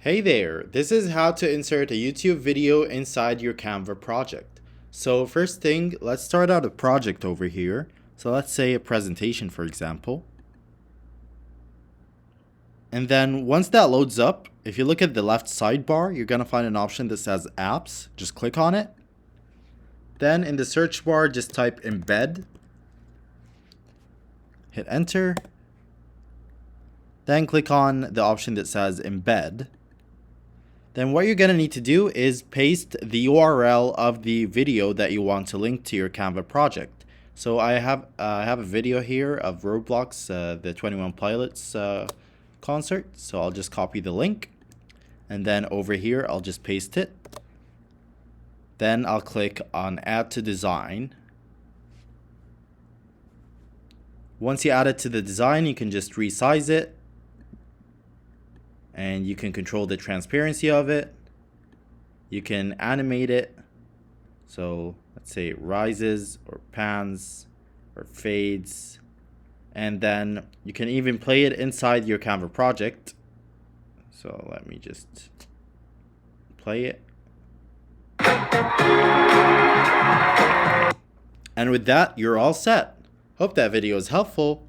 Hey there, this is how to insert a YouTube video inside your Canva project. So first thing, let's start out a project over here. So let's say a presentation, for example. And then once that loads up, if you look at the left sidebar, you're gonna find an option that says apps. Just click on it. Then in the search bar, just type embed. Hit enter. Then click on the option that says embed. Then what you're going to need to do is paste the URL of the video that you want to link to your Canva project. So I have a video here of Roblox, the 21 Pilots concert. So I'll just copy the link. And then over here, I'll just paste it. Then I'll click on Add to Design. Once you add it to the design, you can just resize it. And you can control the transparency of it. You can animate it. So let's say it rises or pans or fades. And then you can even play it inside your Canva project. So let me just play it. And with that, you're all set. Hope that video is helpful.